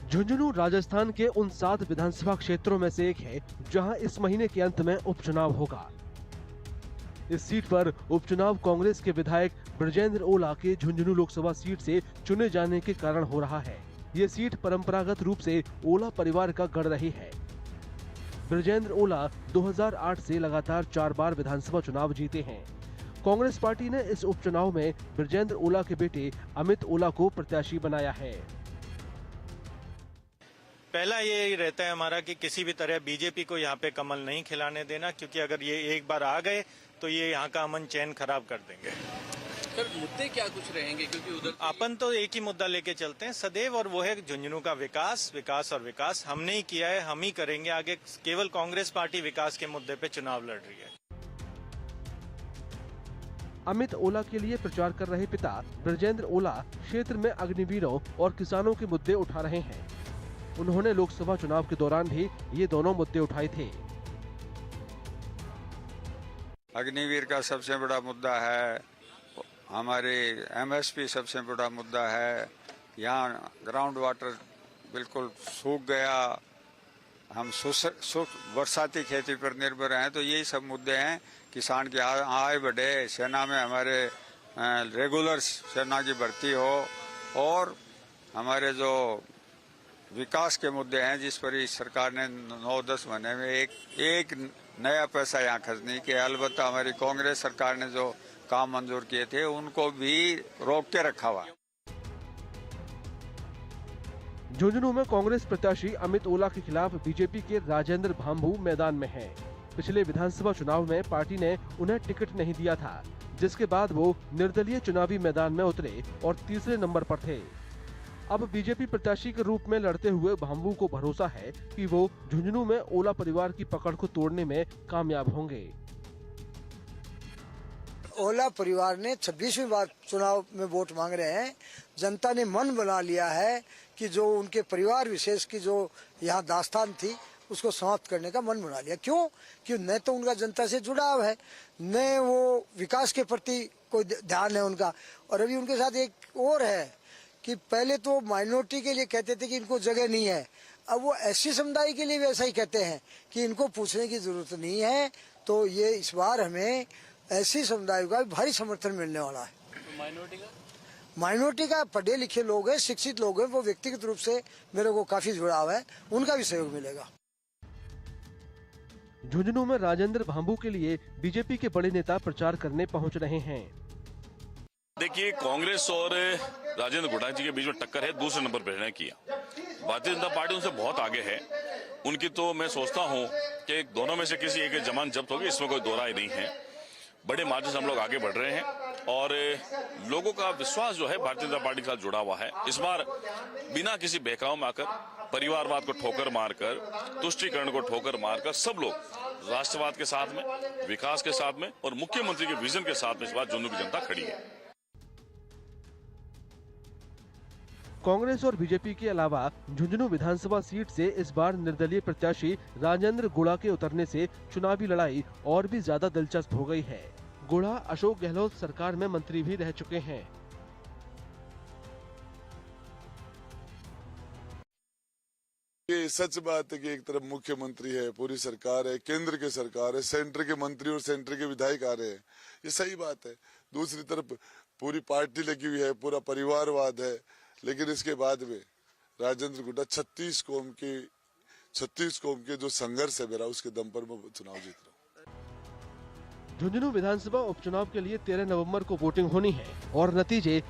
झुंझुनू राजस्थान के उन 7 विधानसभा क्षेत्रों में से एक है जहां इस महीने के अंत में उपचुनाव होगा। इस सीट पर उपचुनाव कांग्रेस के विधायक ब्रजेंद्र ओला के झुंझुनू लोकसभा सीट से चुने जाने के कारण हो रहा है। ये सीट परंपरागत रूप से ओला परिवार का गढ़ रही है। ब्रजेंद्र ओला 2008 से लगातार 4 बार विधानसभा चुनाव जीते हैं। कांग्रेस पार्टी ने इस उपचुनाव में ब्रजेंद्र ओला के बेटे अमित ओला को प्रत्याशी बनाया है। पहला ये रहता है हमारा कि किसी भी तरह बीजेपी को यहाँ पे कमल नहीं खिलाने देना, क्योंकि अगर ये एक बार आ गए तो ये यहाँ का अमन चैन खराब कर देंगे। सर मुद्दे क्या कुछ रहेंगे, क्योंकि उधर अपन तो एक ही मुद्दा लेके चलते हैं सदैव, और वो है झुंझुनू का विकास, विकास और विकास। हमने ही किया है, हम ही करेंगे आगे। केवल कांग्रेस पार्टी विकास के मुद्दे पे चुनाव लड़ रही है। अमित ओला के लिए प्रचार कर रहे पिता ब्रजेंद्र ओला क्षेत्र में अग्निवीरों और किसानों के मुद्दे उठा रहे हैं। उन्होंने लोकसभा चुनाव के दौरान भी ये दोनों मुद्दे उठाए थे। अग्निवीर का सबसे बड़ा मुद्दा है, हमारे एमएसपी सबसे बड़ा मुद्दा है। यहाँ ग्राउंड वाटर बिल्कुल सूख गया, हम बरसाती खेती पर निर्भर हैं, तो यही सब मुद्दे हैं। किसान की आय बढ़े, सेना में हमारे रेगुलर सेना की भर्ती हो, और हमारे जो विकास के मुद्दे हैं जिस पर इस सरकार ने 9-10 महीने में एक नया पैसा यहाँ खर्च नहीं किया। अलबत्ता हमारी कांग्रेस सरकार ने जो काम मंजूर किए थे उनको भी रोक के रखा हुआ। झुंझुनू में कांग्रेस प्रत्याशी अमित ओला के खिलाफ बीजेपी के राजेंद्र भांभू मैदान में हैं। पिछले विधानसभा चुनाव में पार्टी ने उन्हें टिकट नहीं दिया था, जिसके बाद वो निर्दलीय चुनावी मैदान में उतरे और तीसरे नंबर पर थे। अब बीजेपी प्रत्याशी के रूप में लड़ते हुए भांभू को भरोसा है कि वो झुंझुनू में ओला परिवार की पकड़ को तोड़ने में कामयाब होंगे। ओला परिवार ने 26वीं बार चुनाव में वोट मांग रहे हैं। जनता ने मन बना लिया है कि जो उनके परिवार विशेष की जो यहाँ दास्तान थी उसको समाप्त करने का मन बना लिया। क्यों? कि न तो उनका जनता से जुड़ाव है, न वो विकास के प्रति कोई ध्यान है उनका। और अभी उनके साथ एक और है कि पहले तो माइनॉरिटी के लिए कहते थे कि इनको जगह नहीं है, अब वो एससी समुदाय के लिए भी ऐसा ही कहते हैं कि इनको पूछने की जरूरत नहीं है। तो ये इस बार हमें एससी समुदाय का भी भारी समर्थन मिलने वाला है। माइनॉरिटी का पढ़े लिखे लोग हैं, शिक्षित लोग हैं, वो व्यक्तिगत रूप से मेरे को काफी जुड़ाव है, उनका भी सहयोग मिलेगा। झुंझुनू में राजेंद्र भांभू के लिए बीजेपी के बड़े नेता प्रचार करने पहुंच रहे हैं। देखिए, कांग्रेस और राजेंद्र गुड़ा जी के बीच में टक्कर है, दूसरे नंबर पर रहने की। भारतीय जनता पार्टी उनसे बहुत आगे है। उनकी तो मैं सोचता हूं कि दोनों में से किसी एक की जमानत जब्त होगी, इसमें कोई दो राय नहीं है। बड़े मार्जिन से हम लोग आगे बढ़ रहे हैं और लोगों का विश्वास जो है भारतीय जनता पार्टी के साथ जुड़ा हुआ है। इस बार बिना किसी बहकाव में आकर, परिवारवाद को ठोकर मारकर, तुष्टीकरण को ठोकर मारकर सब लोग राष्ट्रवाद के साथ में, विकास के साथ में और मुख्यमंत्री के विजन के साथ में इस बार झुंझुनू की जनता खड़ी है। कांग्रेस और बीजेपी के अलावा झुंझुनू विधानसभा सीट से इस बार निर्दलीय प्रत्याशी राजेंद्र गुड़ा के उतरने से चुनावी लड़ाई और भी ज्यादा दिलचस्प हो गई है। गुड़ा अशोक गहलोत सरकार में मंत्री भी रह चुके हैं। ये सच बात है कि एक तरफ मुख्यमंत्री है, पूरी सरकार है, केंद्र की सरकार है, सेंटर के मंत्री और सेंटर के विधायक आ रहे हैं, ये सही बात है। दूसरी तरफ पूरी पार्टी लगी हुई है, पूरा परिवारवाद है, लेकिन इसके बाद में राजेंद्र गुड़ा 36 कौम के जो संघर्ष है मेरा, उसके दम पर मैं चुनाव जीत रहा हूँ। झुंझुनू विधानसभा उपचुनाव के लिए 13 नवंबर को वोटिंग होनी है और नतीजे